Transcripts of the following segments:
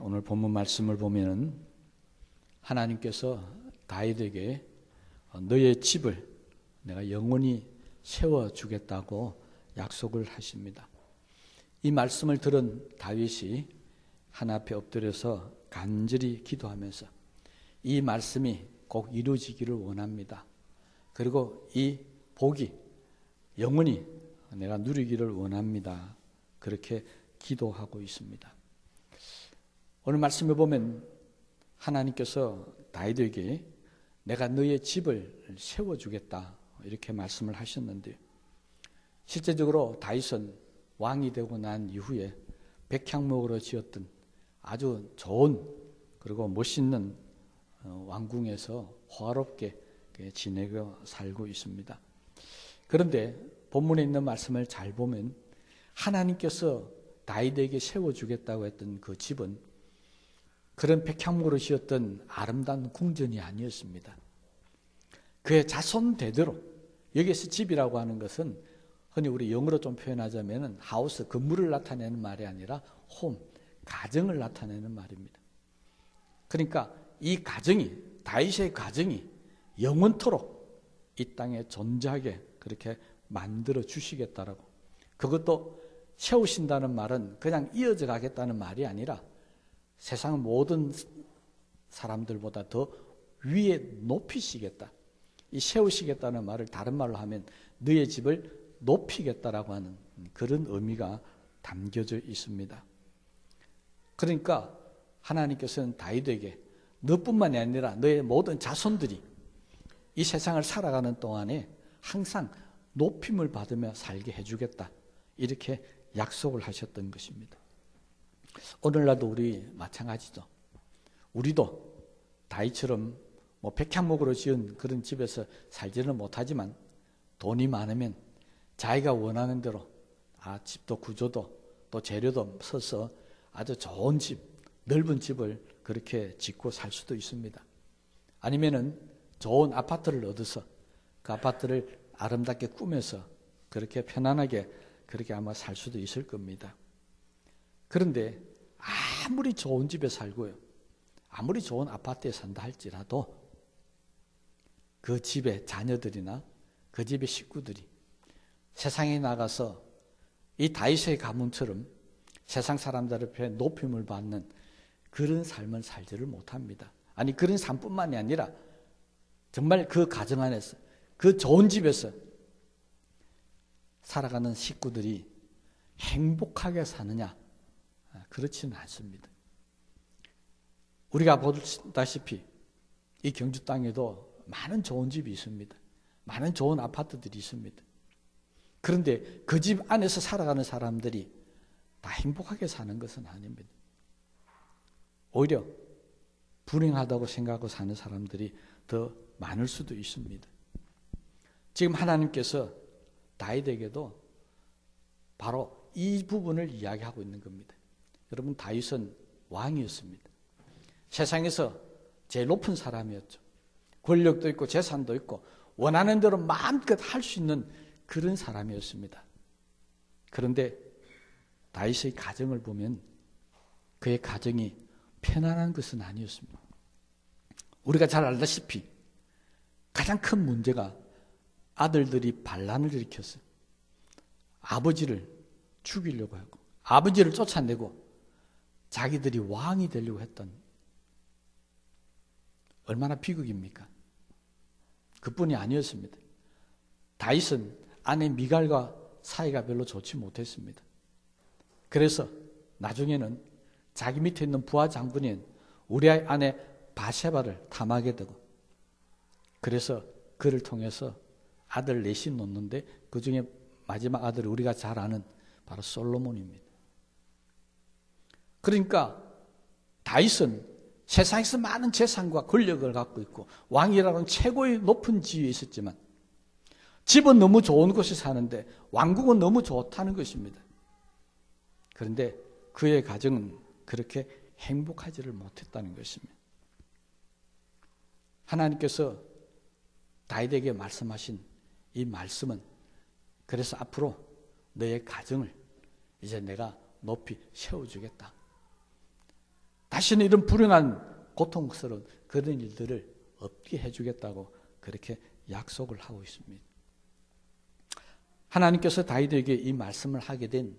오늘 본문 말씀을 보면은 하나님께서 다윗에게 너의 집을 내가 영원히 세워주겠다고 약속을 하십니다. 이 말씀을 들은 다윗이 하나 앞에 엎드려서 간절히 기도하면서 이 말씀이 꼭 이루어지기를 원합니다. 그리고 이 복이 영원히 내가 누리기를 원합니다. 그렇게 기도하고 있습니다. 오늘 말씀에 보면 하나님께서 다윗에게 내가 너의 집을 세워주겠다 이렇게 말씀을 하셨는데, 실제적으로 다윗은 왕이 되고 난 이후에 백향목으로 지었던 아주 좋은 그리고 멋있는 왕궁에서 호화롭게 지내고 살고 있습니다. 그런데 본문에 있는 말씀을 잘 보면 하나님께서 다윗에게 세워주겠다고 했던 그 집은 그런 백향목으로 지었던 아름다운 궁전이 아니었습니다. 그의 자손 대대로, 여기에서 집이라고 하는 것은 흔히 우리 영어로 좀 표현하자면 하우스, 건물을 나타내는 말이 아니라 홈, 가정을 나타내는 말입니다. 그러니까 이 가정이, 다윗의 가정이 영원토록 이 땅에 존재하게 그렇게 만들어 주시겠다라고, 그것도 세우신다는 말은 그냥 이어져 가겠다는 말이 아니라 세상 모든 사람들보다 더 위에 높이시겠다. 이 세우시겠다는 말을 다른 말로 하면 너의 집을 높이겠다라고 하는 그런 의미가 담겨져 있습니다. 그러니까 하나님께서는 다윗에게 너뿐만이 아니라 너의 모든 자손들이 이 세상을 살아가는 동안에 항상 높임을 받으며 살게 해주겠다. 이렇게 약속을 하셨던 것입니다. 오늘날도 우리 마찬가지죠. 우리도 다윗처럼 백향목으로 지은 그런 집에서 살지는 못하지만 돈이 많으면 자기가 원하는 대로 집도 구조도 또 재료도 써서 아주 좋은 집, 넓은 집을 그렇게 짓고 살 수도 있습니다. 아니면은 좋은 아파트를 얻어서 그 아파트를 아름답게 꾸며서 그렇게 편안하게 그렇게 아마 살 수도 있을 겁니다. 그런데 아무리 좋은 집에 살고요, 아무리 좋은 아파트에 산다 할지라도 그 집의 자녀들이나 그 집의 식구들이 세상에 나가서 이 다윗의 가문처럼 세상 사람들 앞에 높임을 받는 그런 삶을 살지를 못합니다. 아니, 그런 삶뿐만이 아니라 정말 그 가정 안에서 그 좋은 집에서 살아가는 식구들이 행복하게 사느냐? 그렇지는 않습니다. 우리가 보다시피 이 경주 땅에도 많은 좋은 집이 있습니다. 많은 좋은 아파트들이 있습니다. 그런데 그 집 안에서 살아가는 사람들이 다 행복하게 사는 것은 아닙니다. 오히려 불행하다고 생각하고 사는 사람들이 더 많을 수도 있습니다. 지금 하나님께서 다윗에게도 바로 이 부분을 이야기하고 있는 겁니다. 여러분, 다윗은 왕이었습니다. 세상에서 제일 높은 사람이었죠. 권력도 있고 재산도 있고 원하는 대로 마음껏 할 수 있는 그런 사람이었습니다. 그런데 다윗의 가정을 보면 그의 가정이 편안한 것은 아니었습니다. 우리가 잘 알다시피 가장 큰 문제가 아들들이 반란을 일으켰어요. 아버지를 죽이려고 하고 아버지를 쫓아내고 자기들이 왕이 되려고 했던, 얼마나 비극입니까? 그뿐이 아니었습니다. 다윗은 아내 미갈과 사이가 별로 좋지 못했습니다. 그래서 나중에는 자기 밑에 있는 부하 장군인 우리아의 아내 바세바를 탐하게 되고, 그래서 그를 통해서 아들 넷이 놓는데 그 중에 마지막 아들이 우리가 잘 아는 바로 솔로몬입니다. 그러니까 다윗은 세상에서 많은 재산과 권력을 갖고 있고 왕이라는 최고의 높은 지위에 있었지만 집은 너무 좋은 곳에 사는데 왕국은 너무 좋다는 것입니다. 그런데 그의 가정은 그렇게 행복하지를 못했다는 것입니다. 하나님께서 다윗에게 말씀하신 이 말씀은 그래서 앞으로 너의 가정을 이제 내가 높이 세워주겠다. 다시는 이런 불행한 고통스러운 그런 일들을 없게 해주겠다고 그렇게 약속을 하고 있습니다. 하나님께서 다윗에게 이 말씀을 하게 된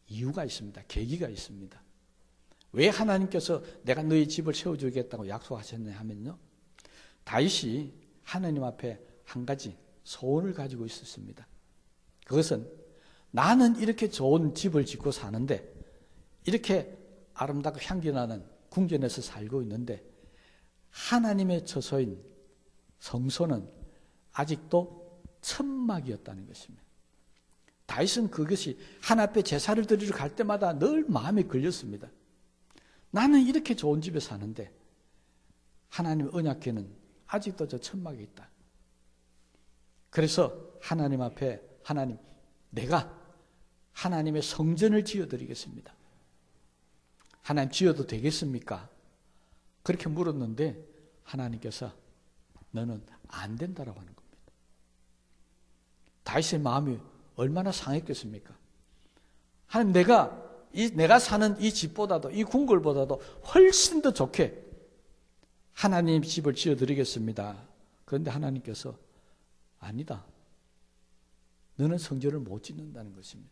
이유가 있습니다. 계기가 있습니다. 왜 하나님께서 내가 너희 집을 세워주겠다고 약속하셨냐 하면요, 다윗이 하나님 앞에 한 가지 소원을 가지고 있었습니다. 그것은 나는 이렇게 좋은 집을 짓고 사는데, 이렇게 아름답고 향기나는 궁전에서 살고 있는데 하나님의 처소인 성소는 아직도 천막이었다는 것입니다. 다윗은 그것이 하나님 앞에 제사를 드리러 갈 때마다 늘 마음에 걸렸습니다. 나는 이렇게 좋은 집에 사는데 하나님의 언약궤는 아직도 저 천막에 있다. 그래서 하나님 앞에, 하나님, 내가 하나님의 성전을 지어드리겠습니다. 하나님, 지어도 되겠습니까? 그렇게 물었는데 하나님께서 너는 안 된다라고 하는 겁니다. 다윗의 마음이 얼마나 상했겠습니까? 하나님, 내가 사는 이 집보다도, 이 궁궐보다도 훨씬 더 좋게 하나님 집을 지어드리겠습니다. 그런데 하나님께서 아니다, 너는 성전을 못 짓는다는 것입니다.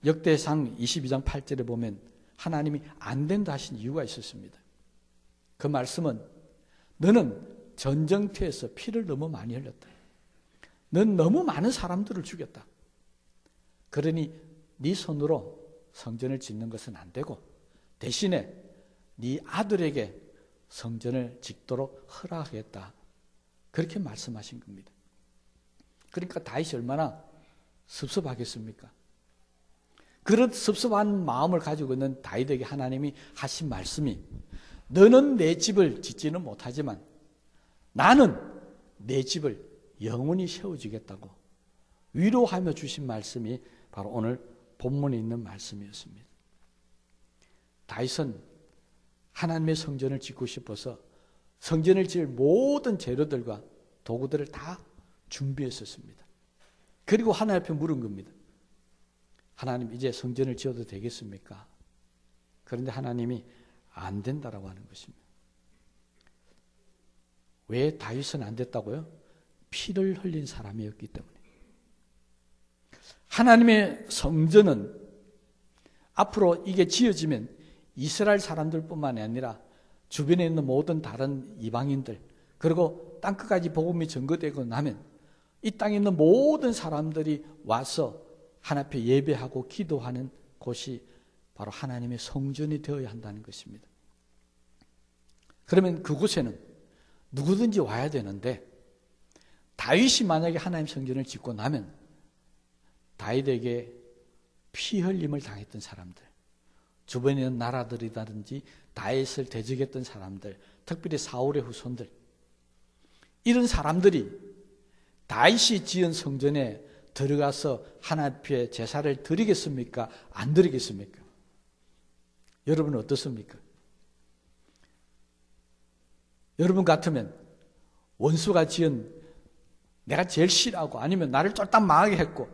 역대상 22장 8절에 보면 하나님이 안 된다 하신 이유가 있었습니다. 그 말씀은 너는 전쟁터에서 피를 너무 많이 흘렸다. 넌 너무 많은 사람들을 죽였다. 그러니 네 손으로 성전을 짓는 것은 안 되고 대신에 네 아들에게 성전을 짓도록 허락하겠다. 그렇게 말씀하신 겁니다. 그러니까 다윗이 얼마나 섭섭하겠습니까? 그런 섭섭한 마음을 가지고 있는 다윗에게 하나님이 하신 말씀이, 너는 내 집을 짓지는 못하지만 나는 내 집을 영원히 세워주겠다고 위로하며 주신 말씀이 바로 오늘 본문에 있는 말씀이었습니다. 다윗은 하나님의 성전을 짓고 싶어서 성전을 지을 모든 재료들과 도구들을 다 준비했었습니다. 그리고 하나님 앞에 물은 겁니다. 하나님, 이제 성전을 지어도 되겠습니까? 그런데 하나님이 안 된다라고 하는 것입니다. 왜 다윗은 안 됐다고요? 피를 흘린 사람이었기 때문에. 하나님의 성전은 앞으로 이게 지어지면 이스라엘 사람들뿐만이 아니라 주변에 있는 모든 다른 이방인들, 그리고 땅끝까지 복음이 전거되고 나면 이 땅에 있는 모든 사람들이 와서 하나님 앞에 예배하고 기도하는 곳이 바로 하나님의 성전이 되어야 한다는 것입니다. 그러면 그곳에는 누구든지 와야 되는데, 다윗이 만약에 하나님 성전을 짓고 나면 다윗에게 피 흘림을 당했던 사람들, 주변에 있는 나라들이라든지 다윗을 대적했던 사람들, 특별히 사울의 후손들, 이런 사람들이 다윗이 지은 성전에 들어가서 하나님 앞에 제사를 드리겠습니까? 안 드리겠습니까? 여러분은 어떻습니까? 여러분 같으면 원수가 지은, 내가 제일 싫어하고 아니면 나를 쫄딱 망하게 했고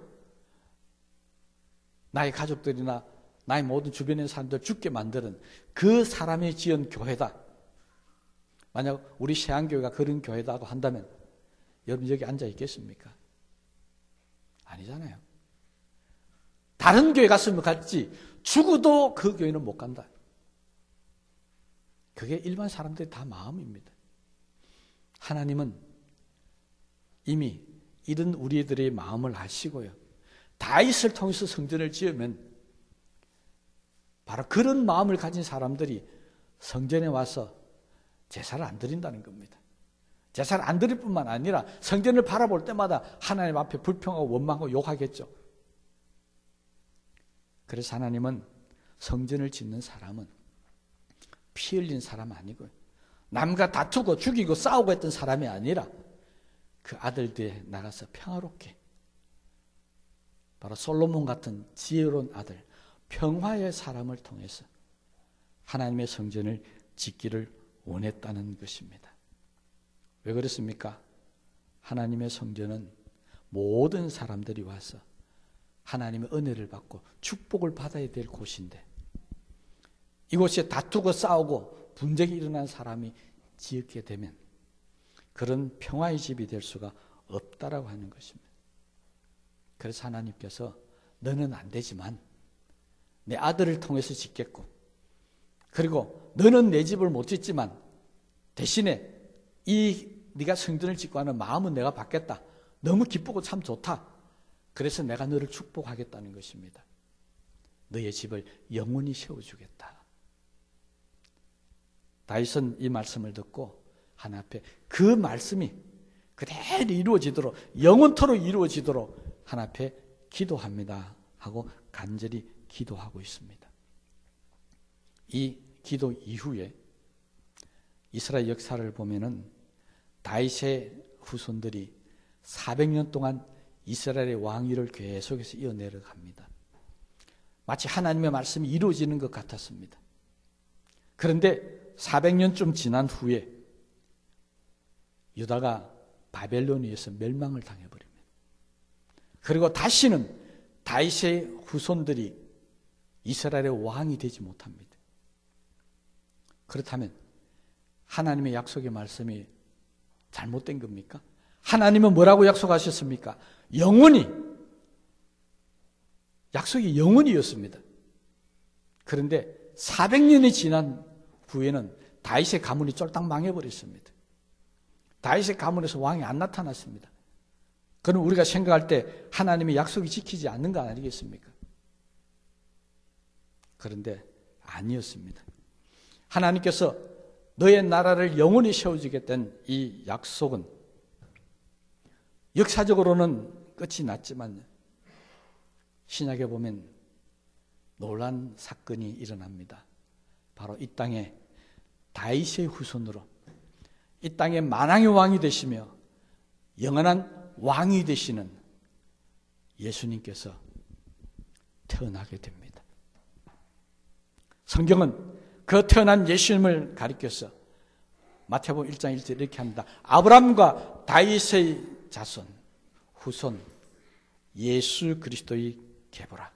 나의 가족들이나 나의 모든 주변에 있는 사람들 죽게 만드는 그 사람이 지은 교회다, 만약 우리 세안교회가 그런 교회다고 한다면 여러분 여기 앉아 있겠습니까? 아니잖아요. 다른 교회 갔으면 갔지 죽어도 그 교회는 못 간다. 그게 일반 사람들의 다 마음입니다. 하나님은 이미 이런 우리들의 마음을 아시고요, 다윗을 통해서 성전을 지으면 바로 그런 마음을 가진 사람들이 성전에 와서 제사를 안 드린다는 겁니다. 제사를 안 드릴 뿐만 아니라 성전을 바라볼 때마다 하나님 앞에 불평하고 원망하고 욕하겠죠. 그래서 하나님은 성전을 짓는 사람은 피 흘린 사람 아니고요, 남과 다투고 죽이고 싸우고 했던 사람이 아니라 그 아들 뒤에 나가서 평화롭게, 바로 솔로몬 같은 지혜로운 아들, 평화의 사람을 통해서 하나님의 성전을 짓기를 원했다는 것입니다. 왜 그렇습니까? 하나님의 성전은 모든 사람들이 와서 하나님의 은혜를 받고 축복을 받아야 될 곳인데 이곳에 다투고 싸우고 분쟁이 일어난 사람이 지었게 되면 그런 평화의 집이 될 수가 없다라고 하는 것입니다. 그래서 하나님께서 너는 안 되지만 내 아들을 통해서 짓겠고, 그리고 너는 내 집을 못 짓지만 대신에 네가 성전을 짓고 하는 마음은 내가 받겠다. 너무 기쁘고 참 좋다. 그래서 내가 너를 축복하겠다는 것입니다. 너의 집을 영원히 세워주겠다. 다윗은 이 말씀을 듣고 하나님 앞에 그 말씀이 그대로 이루어지도록, 영원토록 이루어지도록 하나님 앞에 기도합니다 하고 간절히 기도하고 있습니다. 이 기도 이후에 이스라엘 역사를 보면은 다윗의 후손들이 400년 동안 이스라엘의 왕위를 계속해서 이어내려갑니다. 마치 하나님의 말씀이 이루어지는 것 같았습니다. 그런데 400년쯤 지난 후에 유다가 바벨론에 의해서 멸망을 당해버립니다. 그리고 다시는 다윗의 후손들이 이스라엘의 왕이 되지 못합니다. 그렇다면 하나님의 약속의 말씀이 잘못된 겁니까? 하나님은 뭐라고 약속하셨습니까? 영원히, 약속이 영원이었습니다. 그런데 400년이 지난 후에는 다윗의 가문이 쫄딱 망해버렸습니다. 다윗의 가문에서 왕이 안 나타났습니다. 그럼 우리가 생각할 때 하나님의 약속이 지키지 않는 거 아니겠습니까? 그런데 아니었습니다. 하나님께서 너의 나라를 영원히 세워주겠다는 이 약속은 역사적으로는 끝이 났지만 신약에 보면 놀라운 사건이 일어납니다. 바로 이 땅에 다윗의 후손으로 이 땅에 만왕의 왕이 되시며 영원한 왕이 되시는 예수님께서 태어나게 됩니다. 성경은 그 태어난 예수님을 가리켜서 마태복음 1장 1절 이렇게 합니다. 아브라함과 다윗의 자손, 후손, 예수 그리스도의 계보라.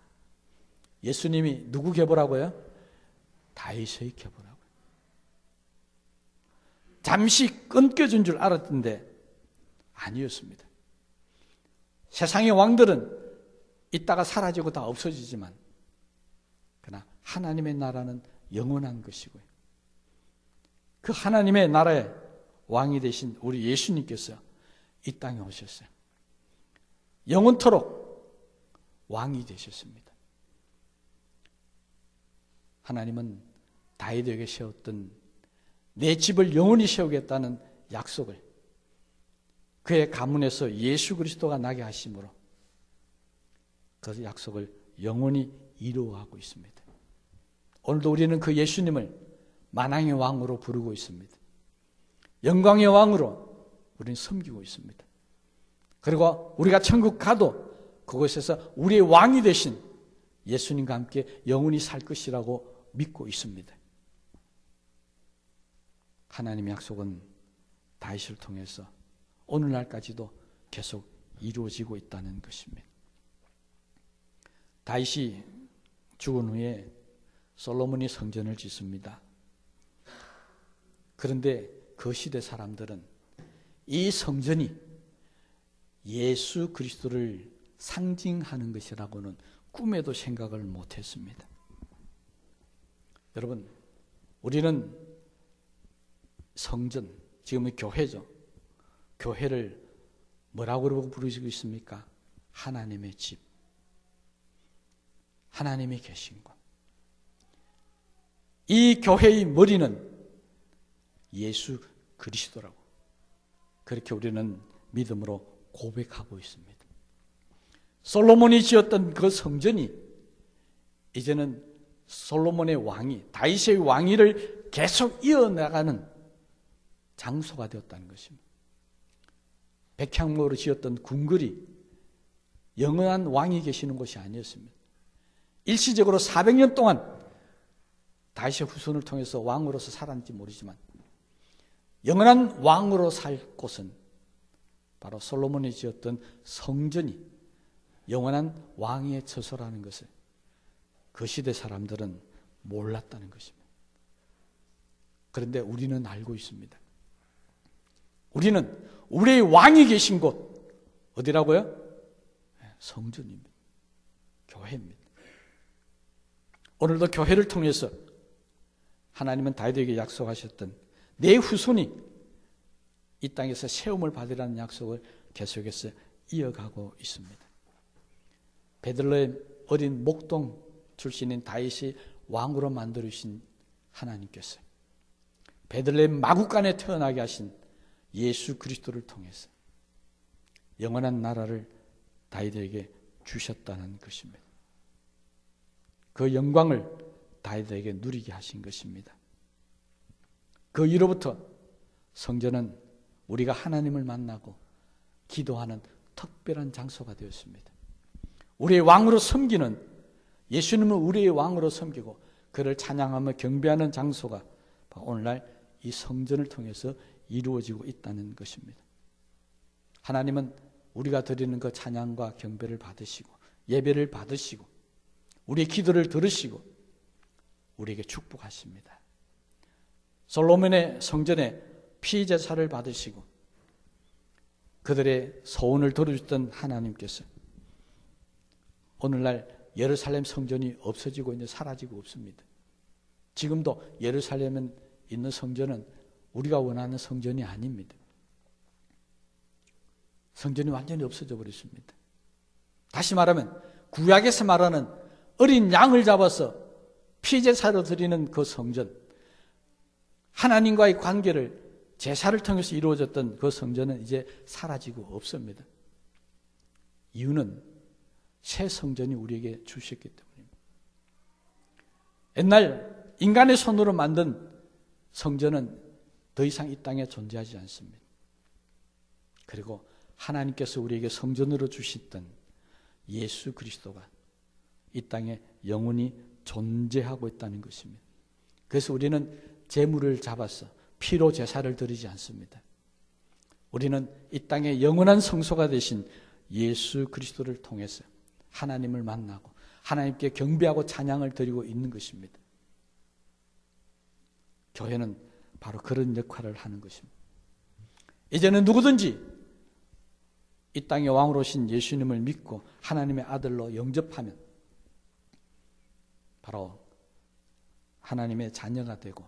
예수님이 누구 계보라고요? 다윗의 계보라고요. 잠시 끊겨준 줄 알았던데 아니었습니다. 세상의 왕들은 있다가 사라지고 다 없어지지만 그러나 하나님의 나라는 영원한 것이고요. 그 하나님의 나라의 왕이 되신 우리 예수님께서 이 땅에 오셨어요. 영원토록 왕이 되셨습니다. 하나님은 다윗에게 세웠던 내 집을 영원히 세우겠다는 약속을 그의 가문에서 예수 그리스도가 나게 하심으로 그 약속을 영원히 이루어가고 있습니다. 오늘도 우리는 그 예수님을 만왕의 왕으로 부르고 있습니다. 영광의 왕으로 우리는 섬기고 있습니다. 그리고 우리가 천국 가도 그곳에서 우리의 왕이 되신 예수님과 함께 영원히 살 것이라고 믿고 있습니다. 하나님의 약속은 다윗을 통해서 오늘날까지도 계속 이루어지고 있다는 것입니다. 다윗이 죽은 후에 솔로몬이 성전을 짓습니다. 그런데 그 시대 사람들은 이 성전이 예수 그리스도를 상징하는 것이라고는 꿈에도 생각을 못했습니다. 여러분, 우리는 성전, 지금은 교회죠. 교회를 뭐라고 부르시고 있습니까? 하나님의 집, 하나님이 계신 곳. 이 교회의 머리는 예수 그리스도라고 그렇게 우리는 믿음으로 고백하고 있습니다. 솔로몬이 지었던 그 성전이 이제는 솔로몬의 왕위, 다윗의 왕위를 계속 이어나가는 장소가 되었다는 것입니다. 백향목으로 지었던 궁궐이 영원한 왕이 계시는 곳이 아니었습니다. 일시적으로 400년 동안 다윗의 후손을 통해서 왕으로서 살았는지 모르지만 영원한 왕으로 살 곳은 바로 솔로몬이 지었던 성전이 영원한 왕의 처소라는 것을 그 시대 사람들은 몰랐다는 것입니다. 그런데 우리는 알고 있습니다. 우리는 우리의 왕이 계신 곳 어디라고요? 성전입니다. 교회입니다. 오늘도 교회를 통해서 하나님은 다윗에게 약속하셨던 내 후손이 이 땅에서 세움을 받으라는 약속을 계속해서 이어가고 있습니다. 베들레헴 어린 목동 출신인 다윗이 왕으로 만들어주신 하나님께서 베들레헴 마구간에 태어나게 하신 예수 그리스도를 통해서 영원한 나라를 다윗에게 주셨다는 것입니다. 그 영광을 다윗에게 누리게 하신 것입니다. 그 이로부터 성전은 우리가 하나님을 만나고 기도하는 특별한 장소가 되었습니다. 우리의 왕으로 섬기는 예수님은 우리의 왕으로 섬기고 그를 찬양하며 경배하는 장소가 오늘날 이 성전을 통해서 이루어지고 있다는 것입니다. 하나님은 우리가 드리는 그 찬양과 경배를 받으시고 예배를 받으시고 우리의 기도를 들으시고 우리에게 축복하십니다. 솔로몬의 성전에 피제사를 받으시고 그들의 소원을 들어주셨던 하나님께서 오늘날 예루살렘 성전이 없어지고 있는 사라지고 없습니다. 지금도 예루살렘에 있는 성전은 우리가 원하는 성전이 아닙니다. 성전이 완전히 없어져 버렸습니다. 다시 말하면 구약에서 말하는 어린 양을 잡아서 피제사로 드리는 그 성전, 하나님과의 관계를 제사를 통해서 이루어졌던 그 성전은 이제 사라지고 없습니다. 이유는 새 성전이 우리에게 주셨기 때문입니다. 옛날 인간의 손으로 만든 성전은 더 이상 이 땅에 존재하지 않습니다. 그리고 하나님께서 우리에게 성전으로 주셨던 예수 그리스도가 이 땅에 영원히 존재하고 있다는 것입니다. 그래서 우리는 제물을 잡아서 피로 제사를 드리지 않습니다. 우리는 이 땅에 영원한 성소가 되신 예수 그리스도를 통해서 하나님을 만나고 하나님께 경배하고 찬양을 드리고 있는 것입니다. 교회는 바로 그런 역할을 하는 것입니다. 이제는 누구든지 이 땅의 왕으로 오신 예수님을 믿고 하나님의 아들로 영접하면 바로 하나님의 자녀가 되고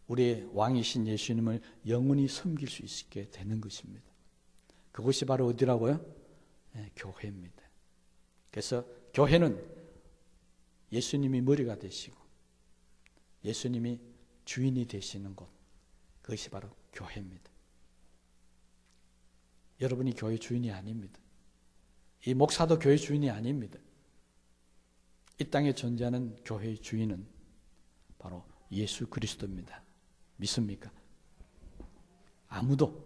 우리의 왕이신 예수님을 영원히 섬길 수 있게 되는 것입니다. 그것이 바로 어디라고요? 네, 교회입니다. 그래서 교회는 예수님이 머리가 되시고 예수님이 주인이 되시는 곳, 그것이 바로 교회입니다. 여러분이 교회 주인이 아닙니다. 이 목사도 교회 주인이 아닙니다. 이 땅에 존재하는 교회의 주인은 바로 예수 그리스도입니다. 믿습니까? 아무도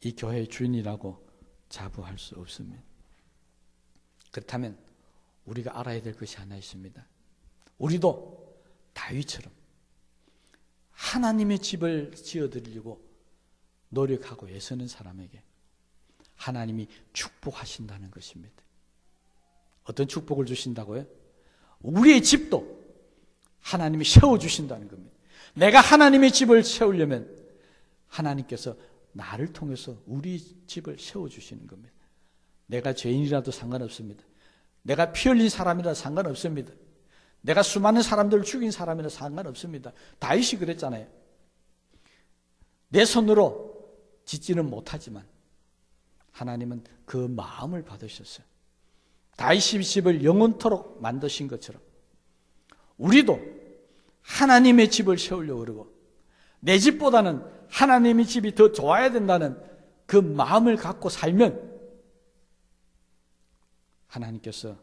이 교회의 주인이라고 자부할 수 없습니다. 그렇다면 우리가 알아야 될 것이 하나 있습니다. 우리도 다윗처럼 하나님의 집을 지어드리려고 노력하고 애쓰는 사람에게 하나님이 축복하신다는 것입니다. 어떤 축복을 주신다고요? 우리의 집도 하나님이 세워주신다는 겁니다. 내가 하나님의 집을 세우려면 하나님께서 나를 통해서 우리 집을 세워주시는 겁니다. 내가 죄인이라도 상관없습니다. 내가 피 흘린 사람이라도 상관없습니다. 내가 수많은 사람들을 죽인 사람이라도 상관없습니다. 다윗이 그랬잖아요. 내 손으로 짓지는 못하지만 하나님은 그 마음을 받으셨어요. 다윗의 집을 영원토록 만드신 것처럼 우리도 하나님의 집을 세우려고 그러고 내 집보다는 하나님의 집이 더 좋아야 된다는 그 마음을 갖고 살면 하나님께서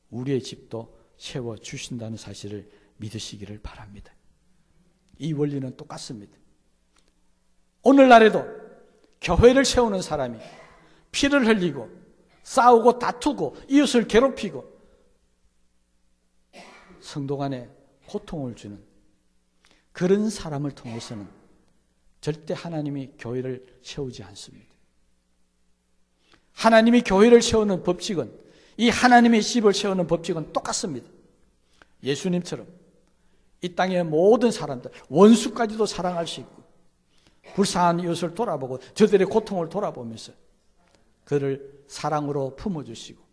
우리의 집도 세워주신다는 사실을 믿으시기를 바랍니다. 이 원리는 똑같습니다. 오늘날에도 교회를 세우는 사람이 피를 흘리고 싸우고 다투고 이웃을 괴롭히고 성도 간에 고통을 주는 그런 사람을 통해서는 절대 하나님이 교회를 세우지 않습니다. 하나님이 교회를 세우는 법칙은 이 하나님의 집을 세우는 법칙은 똑같습니다. 예수님처럼 이 땅의 모든 사람들, 원수까지도 사랑할 수 있고 불쌍한 이웃을 돌아보고 저들의 고통을 돌아보면서 그를 사랑으로 품어주시고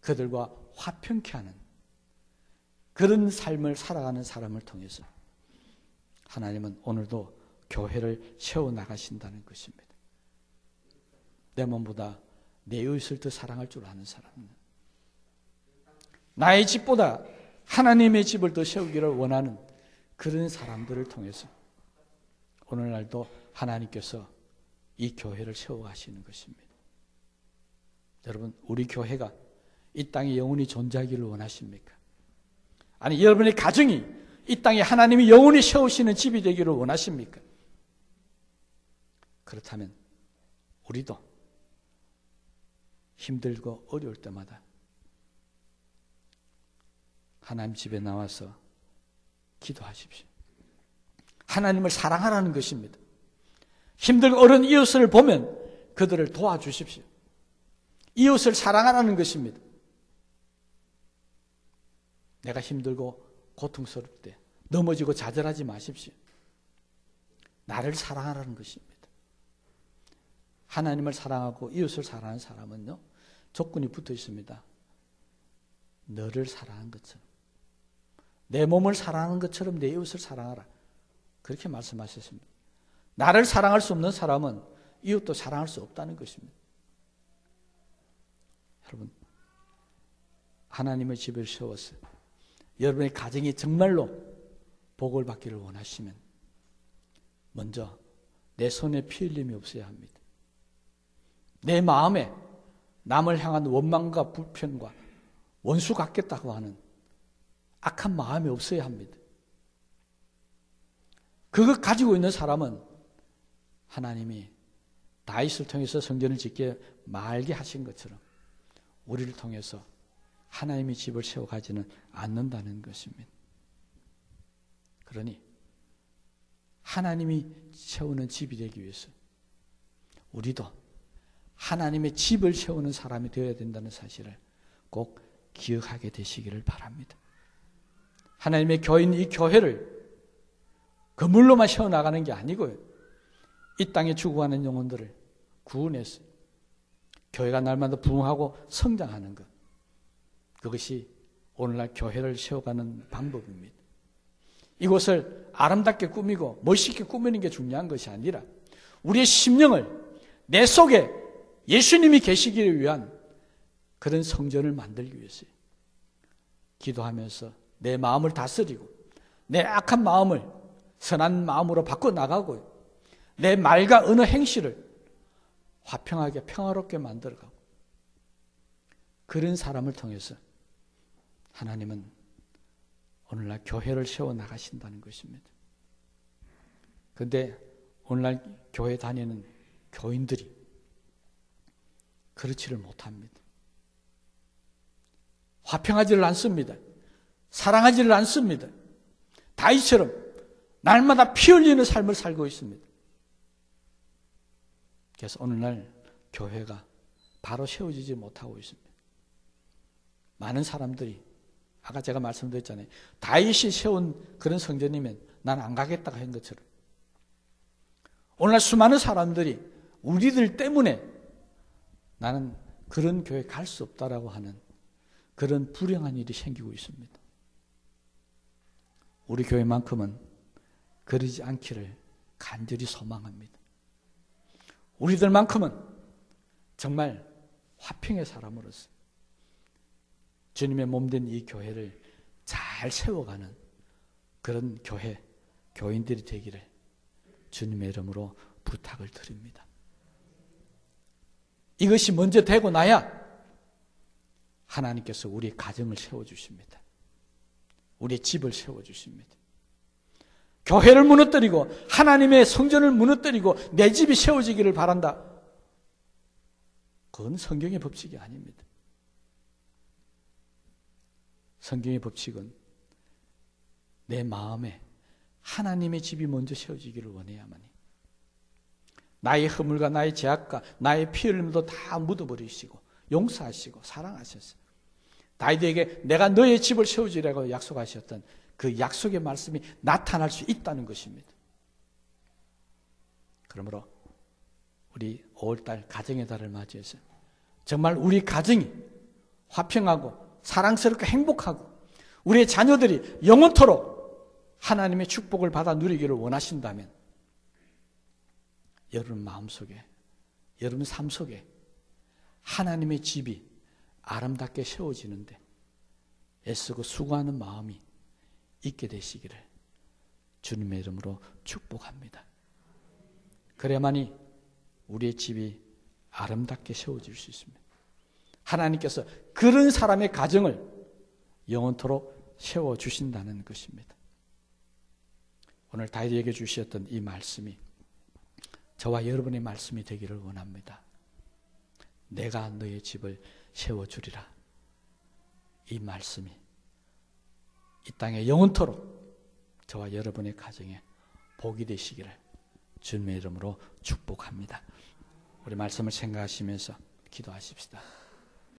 그들과 화평케 하는 그런 삶을 살아가는 사람을 통해서 하나님은 오늘도 교회를 세워나가신다는 것입니다. 내 몸보다 내 이웃을 더 사랑할 줄 아는 사람은 나의 집보다 하나님의 집을 더 세우기를 원하는 그런 사람들을 통해서 오늘날도 하나님께서 이 교회를 세워가시는 것입니다. 여러분, 우리 교회가 이 땅에 영원히 존재하기를 원하십니까? 아니, 여러분의 가정이 이 땅에 하나님이 영원히 세우시는 집이 되기를 원하십니까? 그렇다면 우리도 힘들고 어려울 때마다 하나님 집에 나와서 기도하십시오. 하나님을 사랑하라는 것입니다. 힘들고 어려운 이웃을 보면 그들을 도와주십시오. 이웃을 사랑하라는 것입니다. 내가 힘들고 고통스러울 때 넘어지고 좌절하지 마십시오. 나를 사랑하라는 것입니다. 하나님을 사랑하고 이웃을 사랑하는 사람은요, 조건이 붙어 있습니다. 너를 사랑한 것처럼, 내 몸을 사랑하는 것처럼 내 이웃을 사랑하라. 그렇게 말씀하셨습니다. 나를 사랑할 수 없는 사람은 이웃도 사랑할 수 없다는 것입니다. 여러분, 하나님의 집을 세워서 여러분의 가정이 정말로 복을 받기를 원하시면 먼저 내 손에 피 흘림이 없어야 합니다. 내 마음에 남을 향한 원망과 불편과 원수 같겠다고 하는 악한 마음이 없어야 합니다. 그것 가지고 있는 사람은 하나님이 다윗을 통해서 성전을 짓게 말게 하신 것처럼 우리를 통해서 하나님의 집을 세워가지는 않는다는 것입니다. 그러니 하나님이 세우는 집이 되기 위해서 우리도 하나님의 집을 세우는 사람이 되어야 된다는 사실을 꼭 기억하게 되시기를 바랍니다. 하나님의 교인 이 교회를 건물로만 세워나가는 게 아니고요, 이 땅에 죽어가는 영혼들을 구원해서 교회가 날마다 부흥하고 성장하는 것, 그것이 오늘날 교회를 세워가는 방법입니다. 이곳을 아름답게 꾸미고 멋있게 꾸미는 게 중요한 것이 아니라 우리의 심령을 내 속에 예수님이 계시기를 위한 그런 성전을 만들기 위해서 기도하면서 내 마음을 다스리고 내 악한 마음을 선한 마음으로 바꿔나가고 내 말과 언어 행실을 화평하게 평화롭게 만들어가고 그런 사람을 통해서 하나님은 오늘날 교회를 세워나가신다는 것입니다. 그런데 오늘날 교회 다니는 교인들이 그렇지를 못합니다. 화평하지를 않습니다. 사랑하지를 않습니다. 다윗처럼 날마다 피 흘리는 삶을 살고 있습니다. 그래서 오늘날 교회가 바로 세워지지 못하고 있습니다. 많은 사람들이 아까 제가 말씀드렸잖아요. 다윗이 세운 그런 성전이면 난 안 가겠다고 한 것처럼 오늘날 수많은 사람들이 우리들 때문에 나는 그런 교회 갈 수 없다라고 하는 그런 불행한 일이 생기고 있습니다. 우리 교회만큼은 그러지 않기를 간절히 소망합니다. 우리들만큼은 정말 화평의 사람으로서 주님의 몸된 이 교회를 잘 세워가는 그런 교회, 교인들이 되기를 주님의 이름으로 부탁을 드립니다. 이것이 먼저 되고 나야 하나님께서 우리의 가정을 세워주십니다. 우리의 집을 세워주십니다. 교회를 무너뜨리고 하나님의 성전을 무너뜨리고 내 집이 세워지기를 바란다. 그건 성경의 법칙이 아닙니다. 성경의 법칙은 내 마음에 하나님의 집이 먼저 세워지기를 원해야만이 나의 허물과 나의 죄악과 나의 피 흘림도 다 묻어버리시고 용서하시고 사랑하셨어요. 다윗에게 내가 너의 집을 세우지라고 약속하셨던 그 약속의 말씀이 나타날 수 있다는 것입니다. 그러므로 우리 5월달 가정의 달을 맞이해서 정말 우리 가정이 화평하고 사랑스럽고 행복하고 우리의 자녀들이 영원토록 하나님의 축복을 받아 누리기를 원하신다면 여러분 마음속에, 여러분 삶 속에 하나님의 집이 아름답게 세워지는데 애쓰고 수고하는 마음이 있게 되시기를 주님의 이름으로 축복합니다. 그래야만이 우리의 집이 아름답게 세워질 수 있습니다. 하나님께서 그런 사람의 가정을 영원토록 세워주신다는 것입니다. 오늘 다윗에게 주셨던 이 말씀이 저와 여러분의 말씀이 되기를 원합니다. 내가 너의 집을 세워주리라. 이 말씀이 이 땅에 영원토록 저와 여러분의 가정에 복이 되시기를 주님의 이름으로 축복합니다. 우리 말씀을 생각하시면서 기도하십시다.